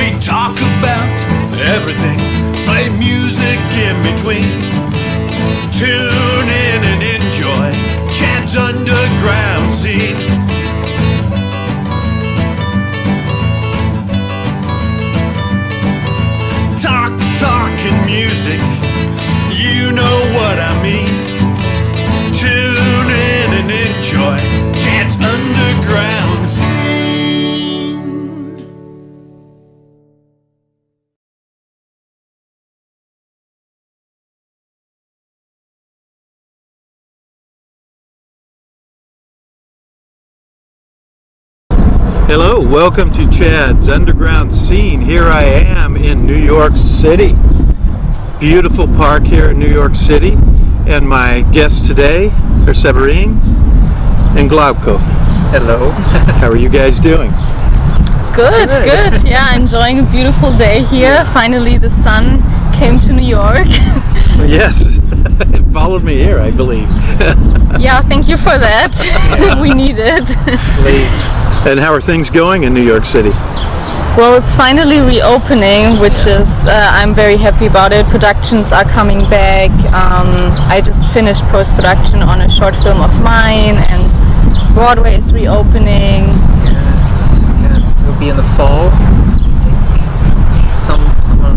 We talk about everything, play music in between. Tune in and enjoy Chad's underground scene. Talking music, you know what I mean. Tune in and enjoy Chad's underground scene. Hello, welcome to Chad's Underground Scene. Here I am in New York City. Beautiful park here in New York City. And my guests today are Severine and Glauco. Hello. How are you guys doing? Good. Yeah, enjoying a beautiful day here. Finally the sun came to New York. Yes, it followed me here, I believe. Yeah, thank you for that. We need it. Please. And how are things going in New York City? Well, it's finally reopening, which is, I'm very happy about it. Productions are coming back. I just finished post-production on a short film of mine, and Broadway is reopening. Yes, it'll be in the fall. I think somewhere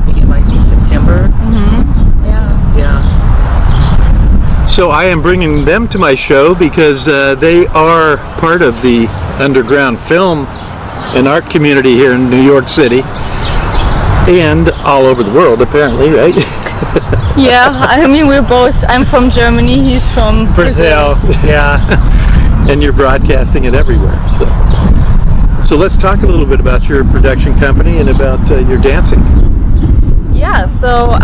beginning, I think September. Mm-hmm. Yeah. So I am bringing them to my show because they are part of the underground film and art community here in New York City and all over the world, apparently, right? Yeah, I mean, I'm from Germany, he's from Brazil. Yeah. And you're broadcasting it everywhere. So let's talk a little bit about your production company and about your dancing. Yeah, so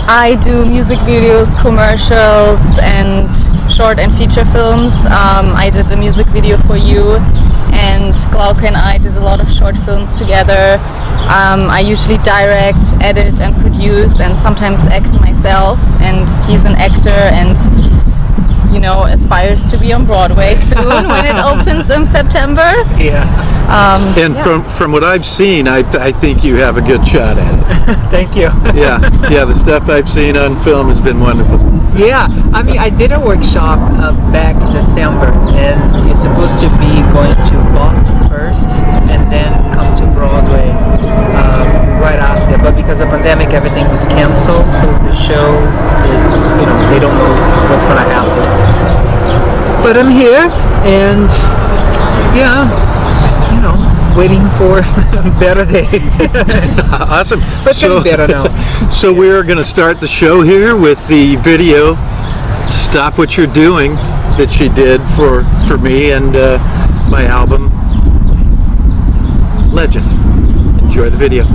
I do music videos, commercials, and short and feature films. I did a music video for you, and Glauco and I did a lot of short films together. I usually direct, edit, and produce, and sometimes act myself. And he's an actor and, you know, aspires to be on Broadway soon when it opens in September. Yeah. And from what I've seen, I think you have a good shot at it. Thank you. Yeah, the stuff I've seen on film has been wonderful. Yeah, I mean, I did a workshop back in December, and it's supposed to be going to Boston first, and then come to Broadway right after. But because of the pandemic, everything was canceled, so the show is, they don't know what's going to happen. But I'm here, and waiting for better days. Awesome. But it's getting better now. So we're going to start the show here with the video "Stop What You're Doing" that she did for me and my album Legend. Enjoy the video.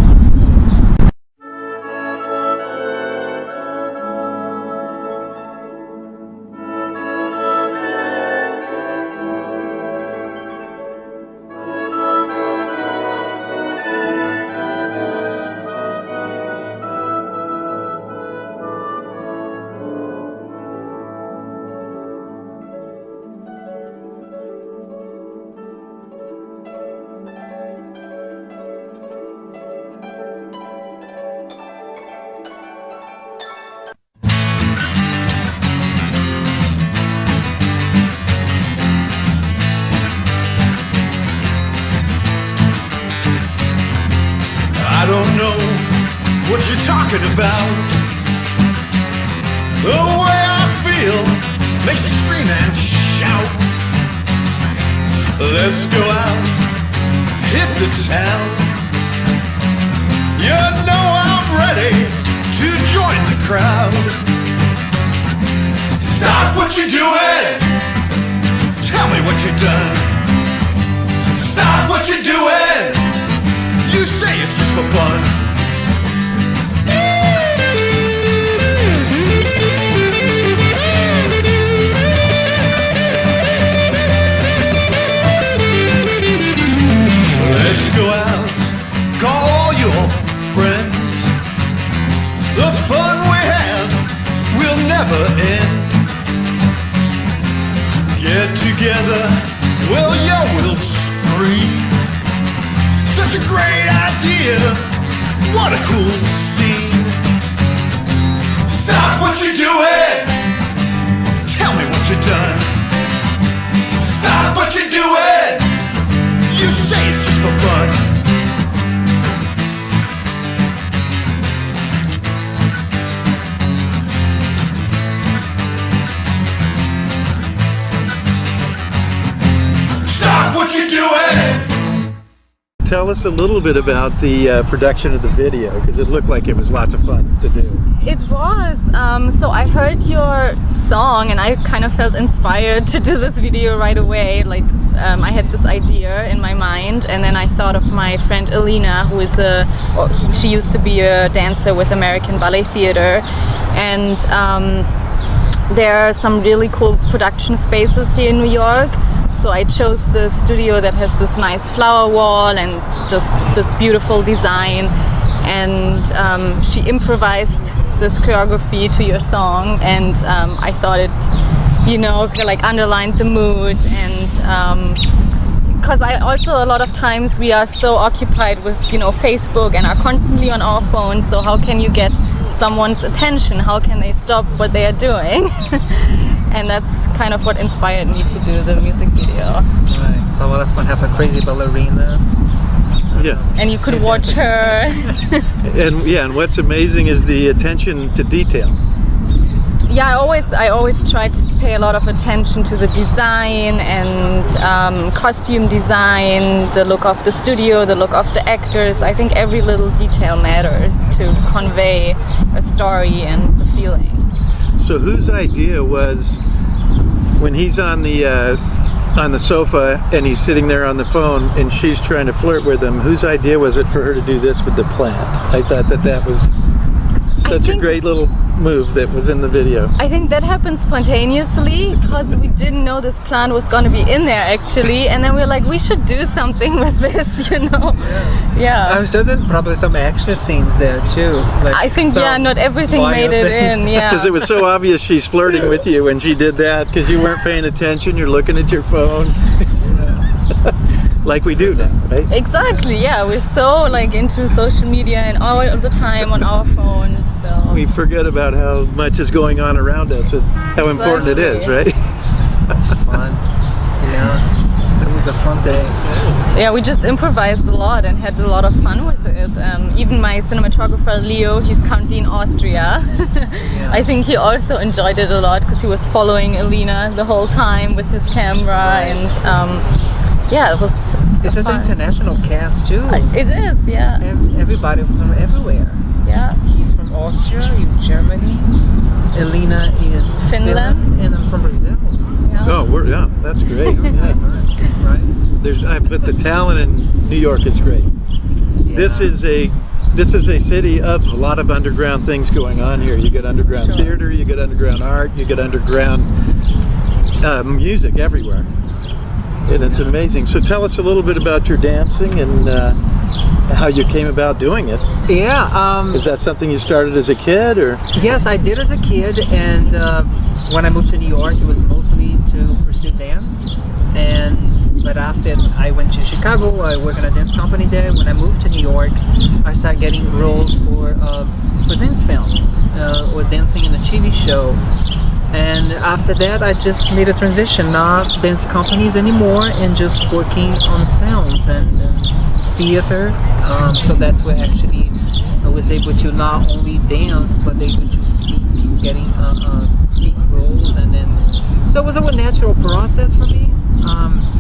I don't know what you're talking about. The way I feel makes me scream and shout. Let's go out, hit the town. You know I'm ready to join the crowd. Stop what you're doing. Tell me what you've done. Stop what you're doing. You say it's just for fun. Let's go out, call all your friends. The fun we have will never end. Get together, well, yeah, we'll scream. Such a great what a cool scene. Stop what you're doing. Tell me what you've done. Stop what you're doing. You say it's just for fun. Stop what you're doing. Tell us a little bit about the production of the video, because it looked like it was lots of fun to do. It was. So I heard your song and I kind of felt inspired to do this video right away. Like I had this idea in my mind, and then I thought of my friend Alina, who is she used to be a dancer with American Ballet Theater, and there are some really cool production spaces here in New York. So I chose the studio that has this nice flower wall and just this beautiful design, and she improvised this choreography to your song, and I thought it, like underlined the mood, and because I also, a lot of times we are so occupied with Facebook and are constantly on our phones, so how can you get someone's attention? How can they stop what they are doing? And that's kind of what inspired me to do the music video. Right. It's a lot of fun. Have a crazy ballerina. Yeah. And you could watch her. And what's amazing is the attention to detail. Yeah, I always try to pay a lot of attention to the design and costume design, the look of the studio, the look of the actors. I think every little detail matters to convey a story and the feeling. So whose idea was, when he's on the sofa and he's sitting there on the phone and she's trying to flirt with him, whose idea was it for her to do this with the plant? I thought that was such a great little move that was in the video. I think that happened spontaneously because we didn't know this plant was going to be in there actually, and then we were like, we should do something with this, Yeah. I'm sure there's probably some extra scenes there too. Like I think not everything made it in. Yeah. Because it was so obvious she's flirting with you when she did that, because you weren't paying attention, you're looking at your phone. Like we do now, right? Exactly, yeah. We're so into social media and all of the time on our phones. So We forget about how much is going on around us and how important it is, right? Fun. It was a fun day. yeah, we just improvised a lot and had a lot of fun with it. Even my cinematographer Leo, he's currently in Austria. I think he also enjoyed it a lot because he was following Alina the whole time with his camera, and it was. It's such an international cast too. It is, yeah. Everybody from everywhere. Yeah. He's from Austria, Germany. Elena is Finland. And I'm from Brazil. Yeah. Oh, that's great. Yeah. Nice, right? But the talent in New York is great. Yeah. This is a city of a lot of underground things going on here. You get underground theater, you get underground art, you get underground music everywhere. And it's amazing. So tell us a little bit about your dancing and how you came about doing it. Yeah. Is that something you started as a kid, or? Yes, I did as a kid, and when I moved to New York, it was mostly to pursue dance. But after I went to Chicago, I worked in a dance company there. When I moved to New York, I started getting roles for dance films or dancing in a TV show. And after that, I just made a transition, not dance companies anymore, and just working on films and theater. So that's where actually I was able to not only dance, but able to speak, getting speak roles, and then so it was a natural process for me.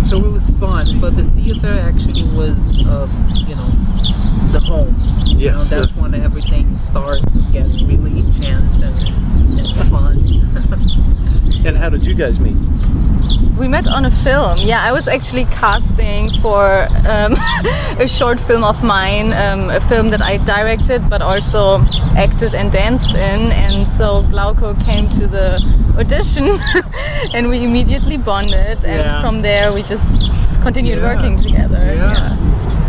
So it was fun, but the theater actually was, the home. Yes. That's when everything started getting really intense and fun. And how did you guys meet? We met on a film. Yeah, I was actually casting for a short film of mine, a film that I directed but also acted and danced in. And so Glauco came to the audition and we immediately bonded. And from there we just continued working together. Yeah.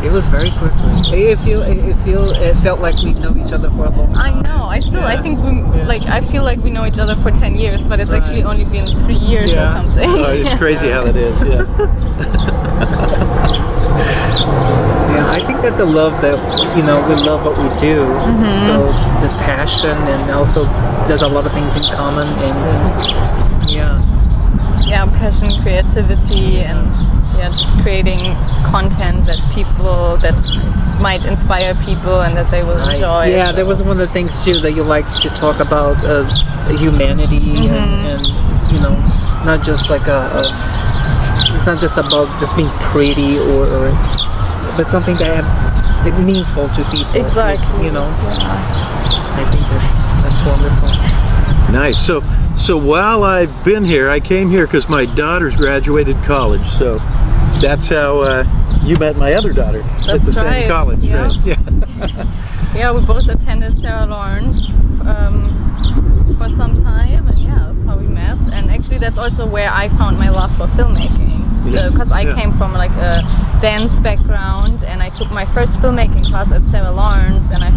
It was very quickly. It felt like we know each other for a long time. I know. I think I feel like we know each other for 10 years, but it's actually only been 3 years or something. Oh, it's crazy how that is. Yeah. Yeah, I think got the love that we love what we do. So the passion, and also there's a lot of things in common, and yeah, passion, creativity, and just creating content that might inspire people and that they will enjoy. Yeah, that was one of the things too, that you like to talk about humanity, and not just like it's not just about just being pretty or but something that like meaningful to people. Exactly. I think that's wonderful. Nice. So while I've been here, I came here because my daughter's graduated college. So that's how you met my other daughter at the same college, right? Yeah. Yeah, we both attended Sarah Lawrence for some time, and that's how we met. And actually, that's also where I found my love for filmmaking. Because I came from like a dance background, and I took my first filmmaking class at Sarah Lawrence, and I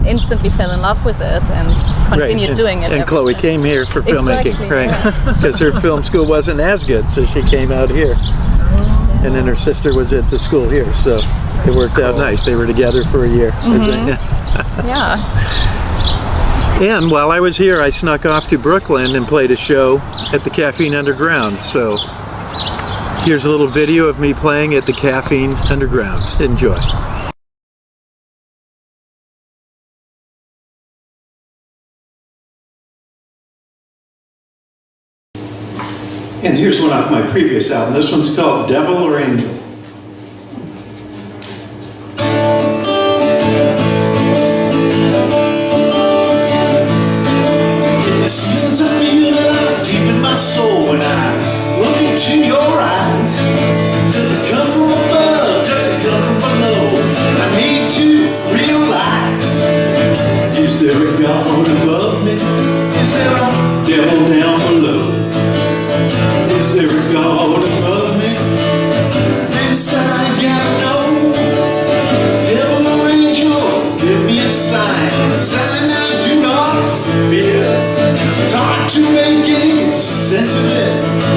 instantly fell in love with it and continued doing it. And Chloe came here for filmmaking, right? Because her film school wasn't as good, so she came out here. And then her sister was at the school here, so it worked out nice. They were together for a year. Yeah. And while I was here, I snuck off to Brooklyn and played a show at the Caffeine Underground. So here's a little video of me playing at the Caffeine Underground. Enjoy. And here's one off my previous album. This one's called Devil or Angel. This feelings I feel that deep in my soul when I look into your eyes. Does it come from above? Does it come from below? I need to realize. Is there a God above me? Is there a devil down below? Is there a God above me? This I gotta know. Devil or angel, give me a sign. Sign I do not fear. It's hard to make any sense of it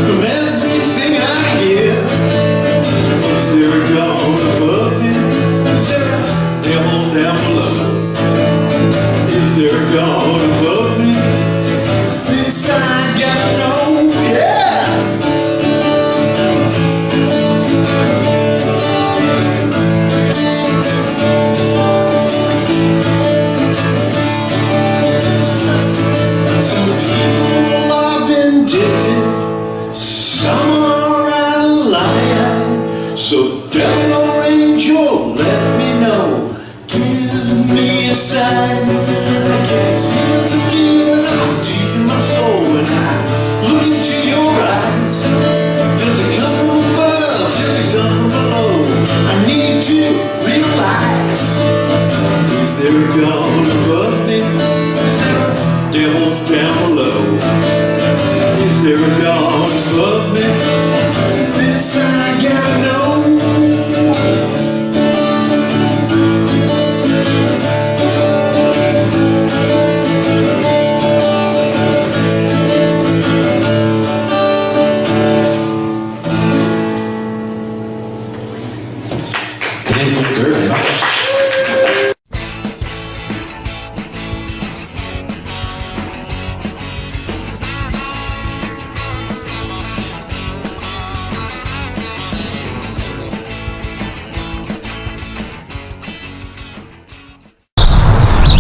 from everything I hear. Is there a God above me? Is there a devil down below? Is there a God above me? This I gotta know. Yeah. So devil or angel, let me know. Give me a sign. I can't stand to feel it out deep in my soul when I look into your eyes. Does it come from above? Does it come from below? I need to realize. Is there a God above me? Is there a devil down below? Is there a God above me? This I gotta know. Thank you very much.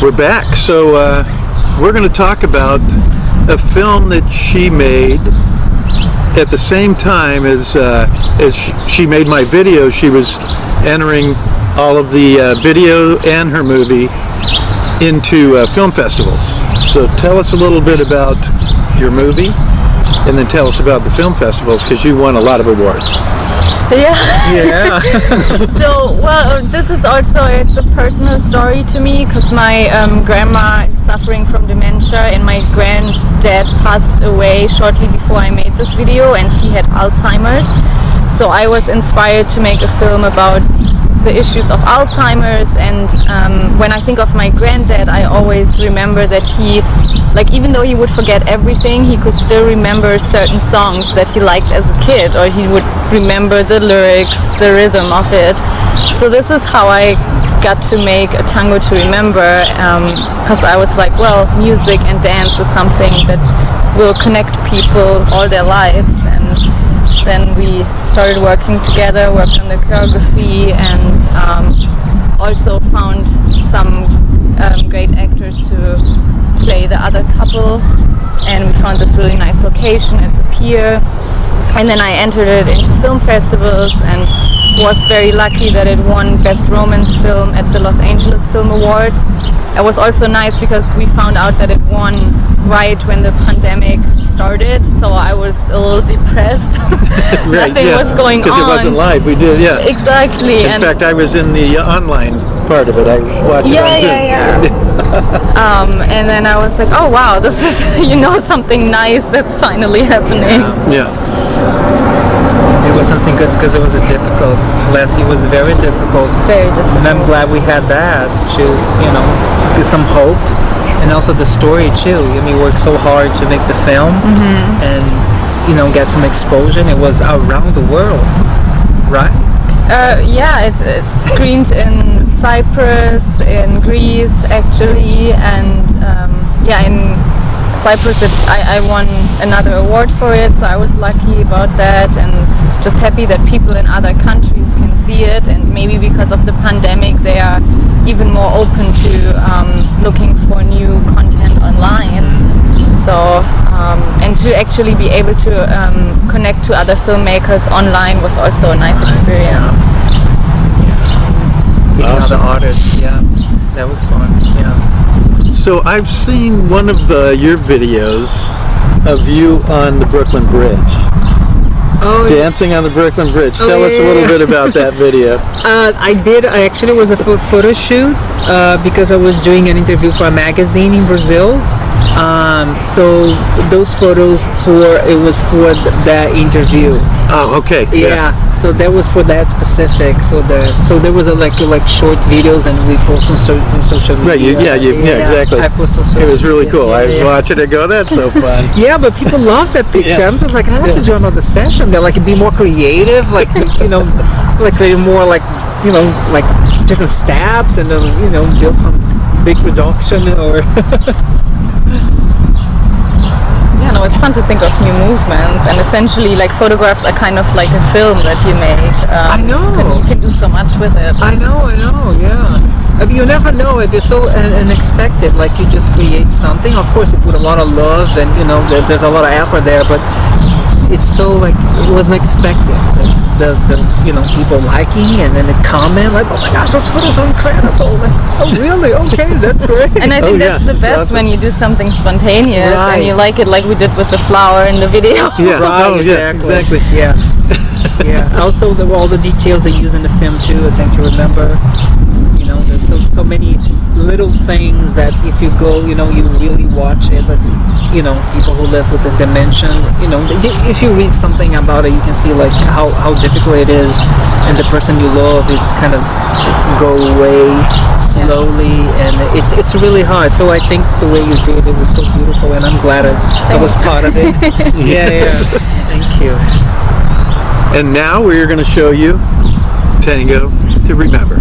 We're back, so we're going to talk about a film that she made at the same time as she made my video. She was entering all of the video and her movie into film festivals. So tell us a little bit about your movie, and then tell us about the film festivals, because you won a lot of awards. Yeah. So, well, this is also, it's a personal story to me, because my grandma is suffering from dementia, and my granddad passed away shortly before I made this video, and he had Alzheimer's. So I was inspired to make a film about the issues of Alzheimer's, and when I think of my granddad, I always remember that he, like, even though he would forget everything, he could still remember certain songs that he liked as a kid, or he would remember the lyrics, the rhythm of it. So this is how I got to make A Tango to Remember, because I was like, well, music and dance is something that will connect people all their lives. And then we started working together, worked on the choreography, and also found some great actors to play the other couple. And we found this really nice location at the pier. And then I entered it into film festivals and was very lucky that it won Best Romance Film at the Los Angeles Film Awards. It was also nice because we found out that it won right when the pandemic started, so I was a little depressed. Right, Nothing yeah, was going on. because it wasn't live. We did, yeah. Exactly. In fact, I was in the online part of it. I watched it on Zoom. And then I was like, oh wow, this is something nice that's finally happening. Yeah. It was something good because it was last year was very difficult. Very difficult. And I'm glad we had that to, give some hope. And also the story too. I mean, we worked so hard to make the film and, get some exposure. It was around the world, right? Yeah, it screened in Cyprus, in Greece actually, and in Cyprus I won another award for it, so I was lucky about that, and just happy that people in other countries can see it, and maybe because of the pandemic they are even more open to looking for new content online. So and to actually be able to connect to other filmmakers online was also a nice experience. Meeting other artists, that was fun. So I've seen one of your videos of you on the Brooklyn Bridge. Oh, Dancing on the Brooklyn Bridge. Tell us a little bit about that video. I actually was a photo shoot because I was doing an interview for a magazine in Brazil. So those photos was for that interview. Oh, okay. Yeah. So that was for that specific so there was like short videos and we post on social media. Right. Exactly. I post on social It was really media. cool. I was watching it go, that's so fun. Yeah, but people love that picture. Yes. I'm just like, I have to join another session. They're like, be more creative, like like they're more like different steps and build some big production or. Yeah, no, it's fun to think of new movements, and essentially like photographs are kind of like a film that you make. I know. You can do so much with it. I know, yeah. I mean, you never know. It's so unexpected. Like you just create something. Of course, you put a lot of love, and there's a lot of effort there. But it's so like it wasn't expected. The people liking and then the comment like, oh my gosh, those photos are incredible. Like, oh really? Okay, that's great. And I think that's the best awesome. when you do something spontaneous and you like it, like we did with the flower in the video. Yeah. Right, Oh, yeah, exactly. Yeah. Yeah. Also, all the details they use in the film too. I think to remember. There's so many little things that if you go, you really watch it. But people who live with the dementia, if you read something about it, you can see like how difficult it is, and the person you love, it's kind of go away slowly, and it's really hard. So I think the way you did it was so beautiful, and I'm glad I was part of it. Yeah. Thank you. And now we're going to show you Tango to Remember.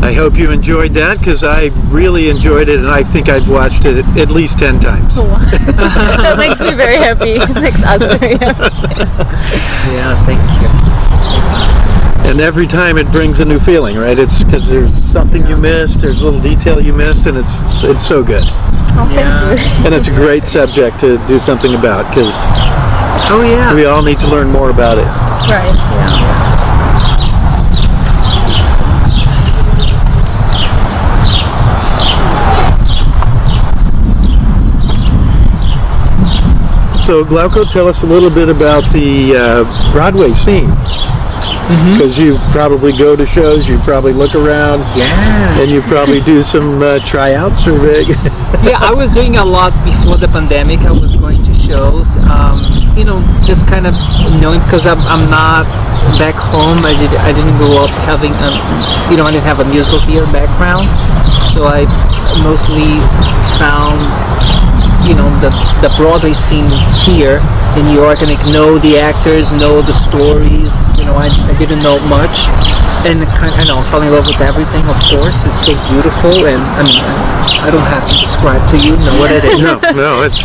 I hope you enjoyed that, because I really enjoyed it, and I think I've watched it at least 10 times. That makes me very happy. It makes us very happy. Yeah, thank you. And every time it brings a new feeling, right? It's because there's something you missed, there's a little detail you missed, and it's so good. Oh, thank Yeah. you. And it's a great subject to do something about, because Oh yeah. we all need to learn more about it. Right, yeah. So Glauco, tell us a little bit about the Broadway scene. Because you probably go to shows, you probably look around, Yes. and you probably do some tryouts or Yeah, I was doing a lot before the pandemic. I was going to shows, just kind of knowing, because I'm not back home. I didn't grow up having, I didn't have a musical theater background, so I mostly found, the Broadway scene here in New York, and know the actors, know the stories. I didn't know much, and fell in love with everything. Of course, it's so beautiful, and I don't have to describe to you know what it is. no, it's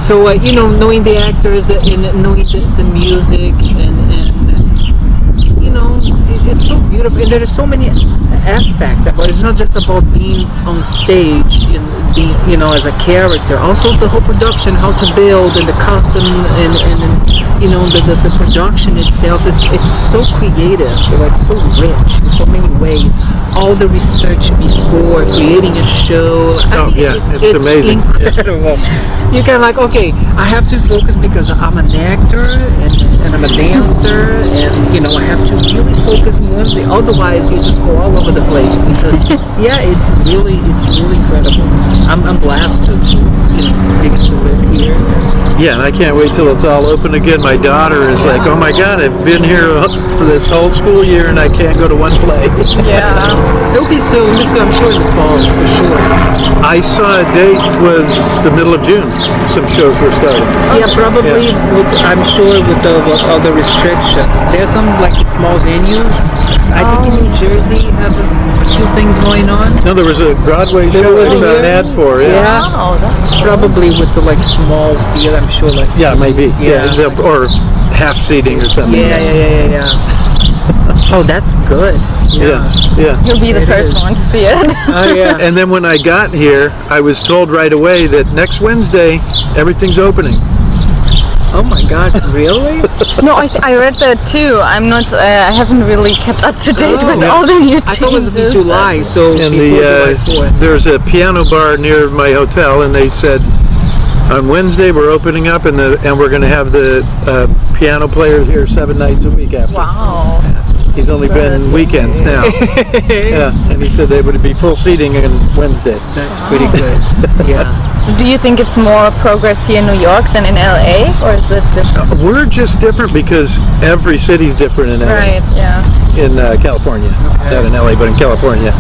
So knowing the actors and knowing the music, and it's so beautiful, and there are so many aspects about it. It's not just about being on stage and being as a character. Also the whole production, how to build, and the costume, and the production itself. It's so creative, like so rich in so many ways. All the research before creating a show. It's amazing. Incredible. You can okay, I have to focus because I'm an actor and I'm a dancer, and I have to really focus more. Otherwise, you just go all over the place. Because it's really incredible. I'm blessed to live here. Yeah, and I can't wait till it's all open again. My daughter is like, oh my God, I've been here for this whole school year and I can't go to one play. Yeah. It'll be soon, I'm sure in the fall, for sure. I saw a date was the middle of June. Some shows were starting. Yeah, probably. I'm sure with all the restrictions. There's some small venues. I think in New Jersey have a few things going on. No, there was a Broadway show I saw an ad for. Yeah. Oh, that's cool. Probably with the small theater. I'm sure Yeah, maybe. Yeah. Or half seating or something. Yeah. Oh, that's good. Yeah. You'll be the It first is. one to see it. Oh yeah. And then when I got here, I was told right away that next Wednesday, everything's opening. Oh my God, really? No, I read that too. I'm not. I haven't really kept up to date with all the new changes. I thought it was in July, so And before July 4th. there's a piano bar near my hotel, and they said on Wednesday we're opening up, and we're going to have the piano player here 7 nights a week after. Wow. He's only been weekends now. Yeah, and he said they would be full seating on Wednesday. That's pretty good. Yeah. Do you think it's more progress here in New York than in LA, or is it different? We're just different because every city's different in LA. Right. Yeah. In California, not in LA, but in California.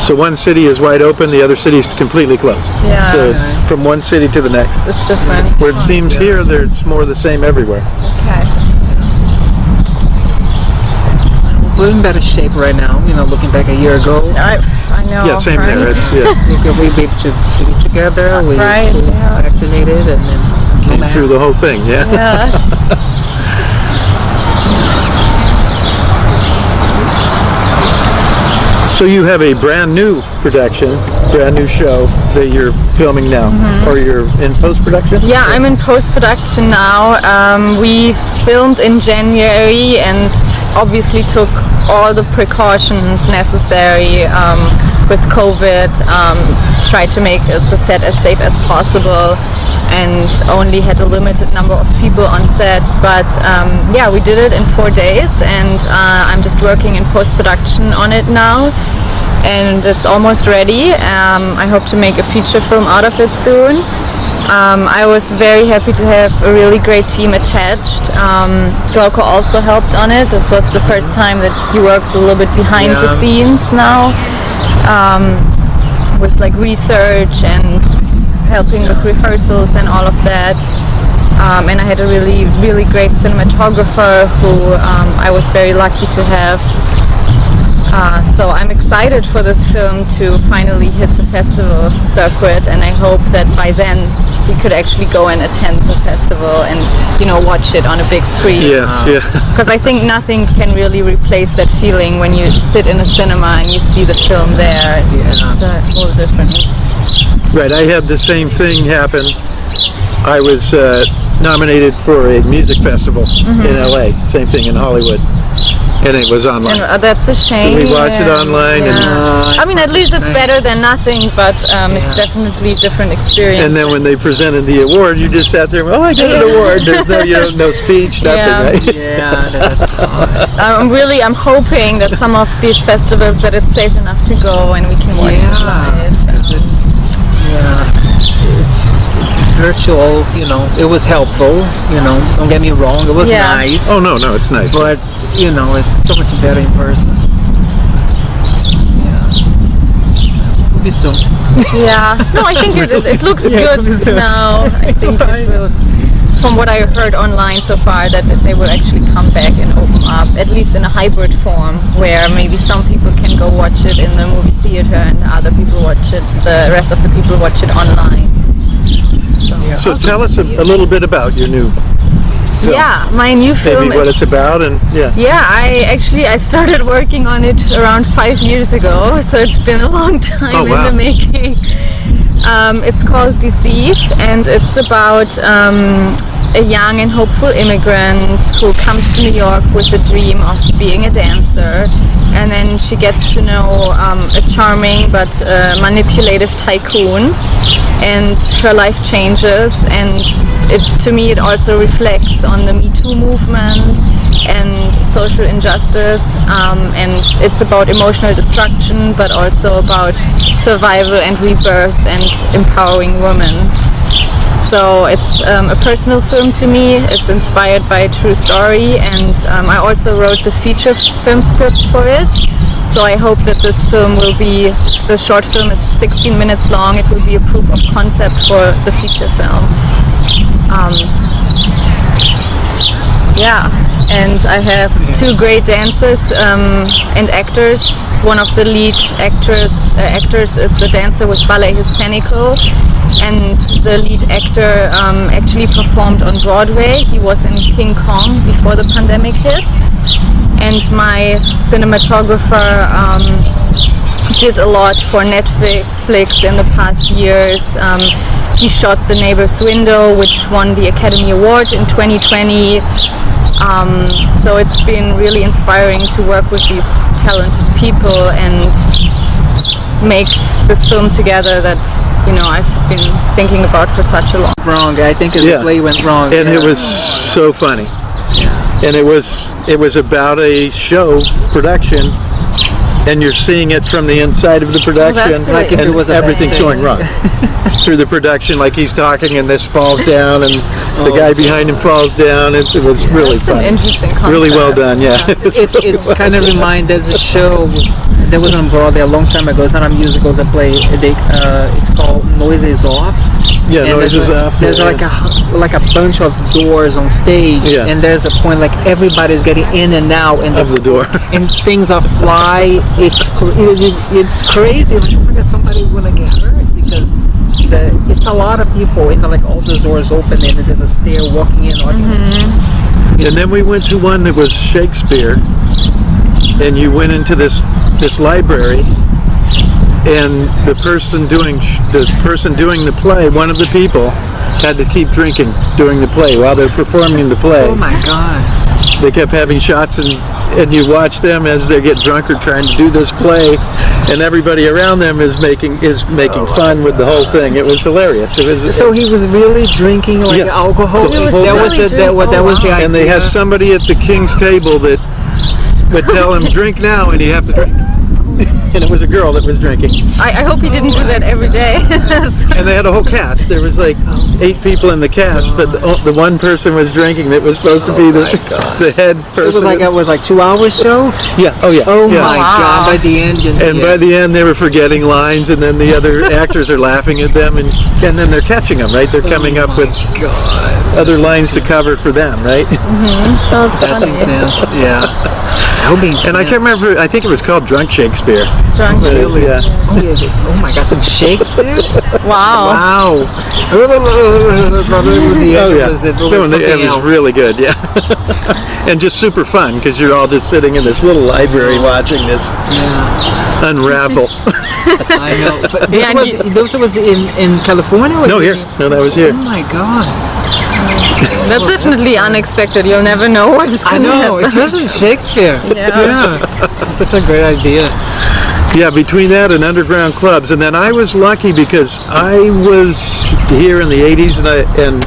So one city is wide open, the other city's completely closed. Yeah. So it's from one city to the next. It's different. Where it seems here, it's more the same everywhere. Okay. We're in better shape right now, looking back a year ago. I know. Yeah, same right? there. We be able to sit together, we Right, were yeah. vaccinated, and then Came through the whole thing, yeah. Yeah. So you have a brand new production, brand new show that you're filming now, or you're in post-production? Yeah, I'm in post-production now. We filmed in January and obviously took all the precautions necessary with COVID, tried to make the set as safe as possible, and only had a limited number of people on set. But yeah, we did it in 4 days, and I'm just working in post-production on it now. And it's almost ready. I hope to make a feature film out of it soon. I was very happy to have a really great team attached. Glauco also helped on it. This was the first time that he worked a little bit behind the scenes now, with research and helping with rehearsals and all of that. And I had a really, really great cinematographer who I was very lucky to have. So I'm excited for this film to finally hit the festival circuit, and I hope that by then we could actually go and attend the festival and, you know, watch it on a big screen. Yes, yeah. Because I think nothing can really replace that feeling when you sit in a cinema and you see the film there. It's a whole different. Right, I had the same thing happen. I was nominated for a music festival in LA, same thing in Hollywood, and it was online. And, that's a shame. So we watched it online, and I mean, at least it's better than nothing, but it's definitely a different experience. and then when they presented the award, you just sat there and, oh, I got an award. There's no speech, nothing, right? Yeah, that's I'm hoping that some of these festivals that it's safe enough to go and we can watch it live. Virtual, you know, it was helpful, you know, don't get me wrong, it was nice. Oh, no, it's nice. But, you know, it's so much better in person. Yeah. We'll be soon. Yeah. No, I think it looks good now. I think it will, from what I heard online so far, that they will actually come back and open up, at least in a hybrid form, where maybe some people can go watch it in the movie theater and other people watch it, the rest of the people watch it online. So tell us a little bit about your new film. Yeah, my new film Maybe what it's about, and I started working on it around 5 years ago, so it's been a long time in the making. It's called Deceive, and it's about a young and hopeful immigrant who comes to New York with the dream of being a dancer, and then she gets to know a charming but manipulative tycoon, and her life changes, and to me it also reflects on the Me Too movement and social injustice, and it's about emotional destruction but also about survival and rebirth and empowering women. So it's a personal film to me. It's inspired by a true story, and I also wrote the feature film script for it. So I hope that this film will be, the short film is 16 minutes long, it will be a proof of concept for the feature film. And I have two great dancers and actors. One of the lead actors is a dancer with Ballet Hispanico, and the lead actor actually performed on Broadway. He was in King Kong before the pandemic hit. And my cinematographer did a lot for Netflix in the past years. He shot The Neighbor's Window, which won the Academy Award in 2020. So it's been really inspiring to work with these talented people and make this film together that, you know, I've been thinking about for such a long time. Wrong, I think the play went wrong. And it was so funny. And it was about a show production, and you're seeing it from the inside of the production, like if it was everything's going wrong through the production. Like he's talking, and this falls down, and the guy behind him falls down. It was really fun. An interesting concept. Really well done. Yeah, it's kind of there's a show that was on Broadway a long time ago. It's not a musical, it's a play. It's called Noises Off. Yeah, and Noises Off. There's like a bunch of doors on stage, and there's a point like everybody's getting in and out of the door, and things are fly. It's crazy. Like, oh my God, somebody wanna get hurt because it's a lot of people, and like all the doors open, and there's a stair walking in. And then we went to one that was Shakespeare, and you went into this library, and the person doing the play, one of the people had to keep drinking during the play while they're performing the play. Oh my God! They kept having shots, and you watch them as they get drunk or trying to do this play, and everybody around them is making fun with the whole thing. It was hilarious. So he was really drinking like alcohol. That was the idea. And they had somebody at the king's table that would tell him, drink now, and he'd have to drink. and it was a girl that was drinking. I hope he didn't do that every day. And they had a whole cast. There was like 8 people in the cast, but the one person was drinking that was supposed to be the head person. It was like 2-hour show? Yeah, oh yeah. Oh yeah. my God, by the end. By the end they were forgetting lines, and then the other actors are laughing at them, and then they're catching them, right? They're coming up with other lines to cover for them, right? That's intense, yeah. That would be intense. And I can't remember, I think it was called Drunk Shakespeare. Drunk Shakespeare. Yeah. Oh my gosh, some Shakespeare? Wow. Wow. Oh yeah. It was really good, yeah. And just super fun, because you're all just sitting in this little library watching this unravel. I know. But this was in California? Or No, here. No, that was here. Oh my God. That's definitely unexpected. You'll never know what is going to happen. I know, especially Shakespeare. Yeah. Such a great idea. Yeah, between that and underground clubs. And then I was lucky because I was here in the 80s, and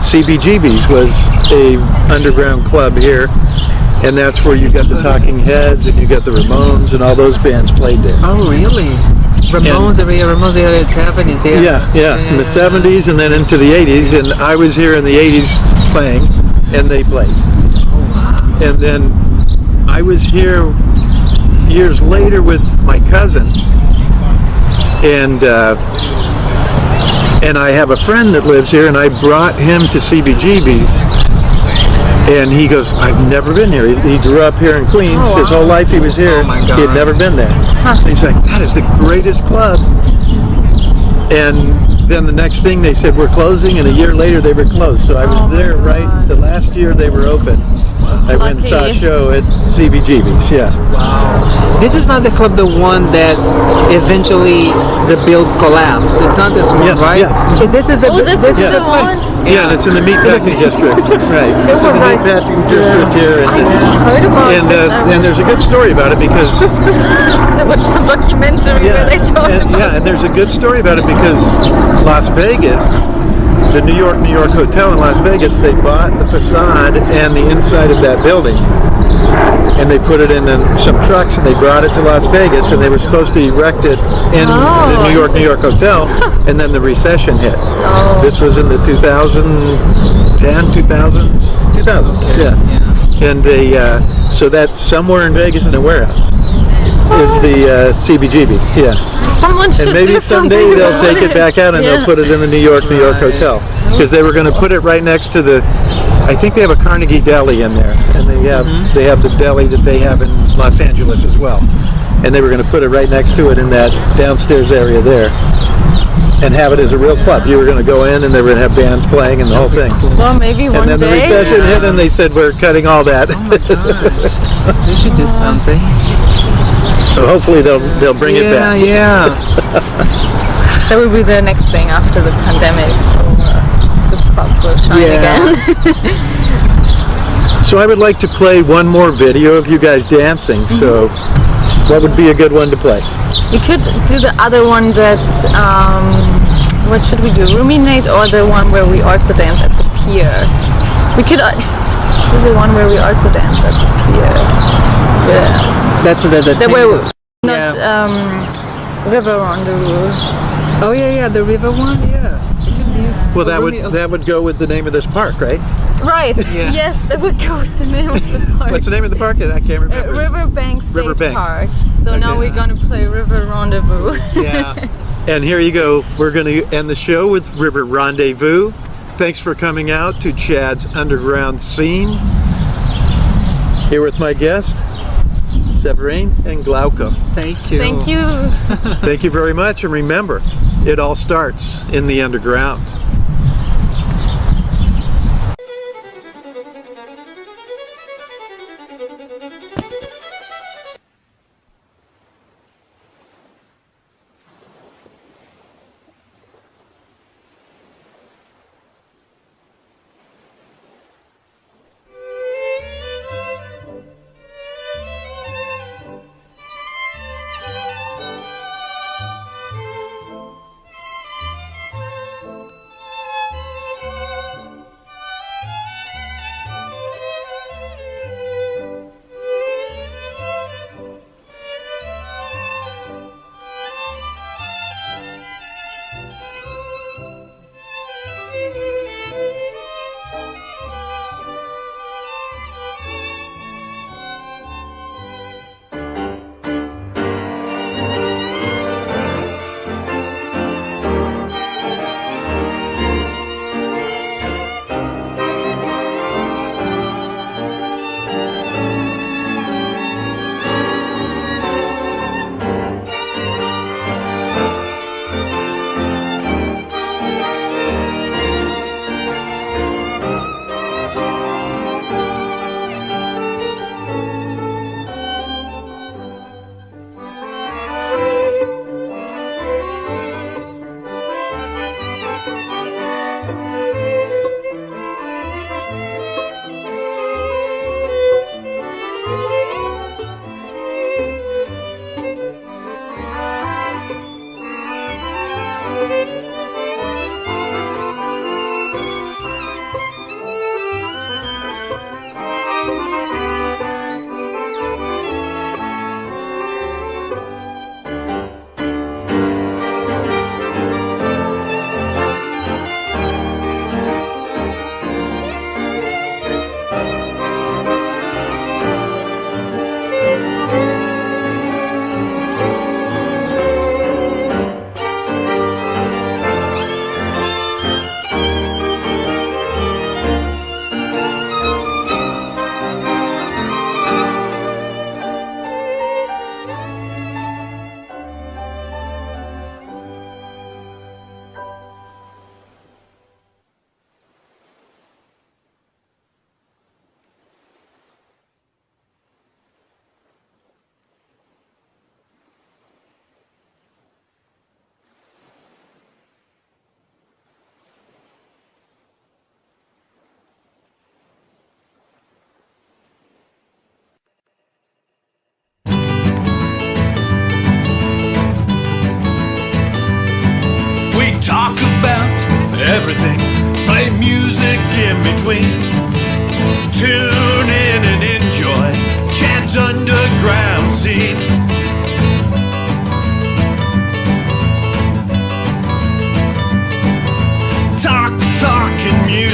CBGB's was a underground club here. And that's where you got the Talking Heads, and you got the Ramones, and all those bands played there. Oh, really? Ramones, it's happening. Yeah, in the 70s and then into the 80s, and I was here in the 80s playing, and they played. Oh, wow. And then I was here years later with my cousin, and I have a friend that lives here, and I brought him to CBGB's. And he goes, I've never been here. He grew up here in Queens. His whole life he was here. Oh my God. He had never been there. And he's like, that is the greatest club. And then the next thing they said, we're closing, and a year later they were closed. So I was there right the last year they were open. I went and saw a show at CBGB's, yeah. Wow. This is not the club, the one that eventually the build collapsed. It's not this one, right? Yeah. This is the This is the one? Yeah, and it's in the meatpacking district, right? It's in the meatpacking district here. I just heard about this. And there's a good story about it because I watched some documentary where they talked about it. Yeah, and there's a good story about it because Las Vegas, the New York Hotel in Las Vegas, they bought the facade and the inside of that building, and they put it in some trucks, and they brought it to Las Vegas, and they were supposed to erect it in the New York Hotel, and then the recession hit. This was in the 2000s, yeah. And so that's somewhere in Vegas in a warehouse is the CBGB, yeah. Someone should and maybe do someday something they'll about take it back out and they'll put it in the New York Hotel, because they were going to put it right next to I think they have a Carnegie Deli in there, and they have the deli that they have in Los Angeles as well, and they were going to put it right next to it in that downstairs area there, and have it as a real club. You were going to go in, and they were going to have bands playing and the whole thing. Well, maybe one day. And then the recession hit, and they said we're cutting all that. Oh my gosh. They should do something. So hopefully they'll bring it back. Yeah. That will be the next thing after the pandemic. So this club will shine again. So I would like to play one more video of you guys dancing. So what would be a good one to play? We could do the other one that, what should we do? Ruminate, or the one where we also dance at the pier? We could do the one where we also dance at the pier. Yeah. That's the way not River Rendezvous. Oh yeah, the river one, yeah. It could be. Well, that would go with the name of this park, right? Right. Yeah. Yes, that would go with the name of the park. What's the name of the park? I can't remember. Riverbank State Riverbank. Park. So now we're gonna play River Rendezvous. Yeah. And here you go. We're going to end the show with River Rendezvous. Thanks for coming out to Chad's Underground Scene. Here with my guest, Severine and Glauco. Thank you. Thank you. Thank you very much, and remember, it all starts in the underground.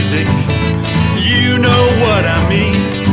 music. You know what I mean.